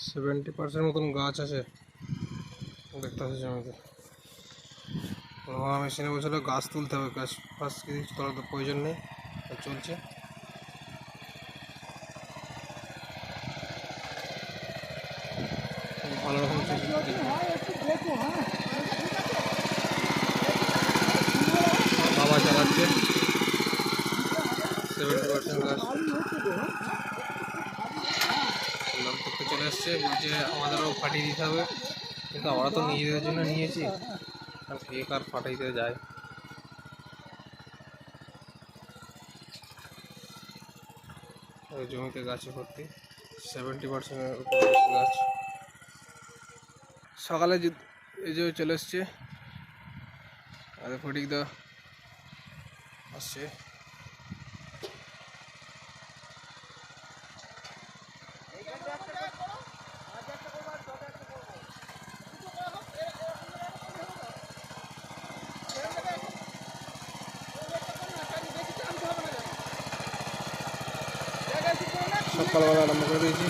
70% মতন গাছ আছে দেখতে পাচ্ছি জমিতে। আমার মেশিনে বলছিল গাছ তুলতে হবে, গাছ ফার্স্ট কিছু তোলার তো প্রয়োজন নেই, চলছে। ভালো রকম বাবা চালাচ্ছে 70% গাছ লোক করতে চলে এসছে, বলছে আমাদেরও ফাটিয়ে দিতে হবে, কিন্তু আমরা তো নিজেদের জন্য নিয়েছি, আর কে কার ফাটাইতে যায়। ওই জমিতে গাছে ভর্তি 70%-এর উপর গাছ। সকালে এই যে চলে এসছে, আর ফটিক দা আসছে। সকালবেলা আরম্ভ করে দিয়েছি।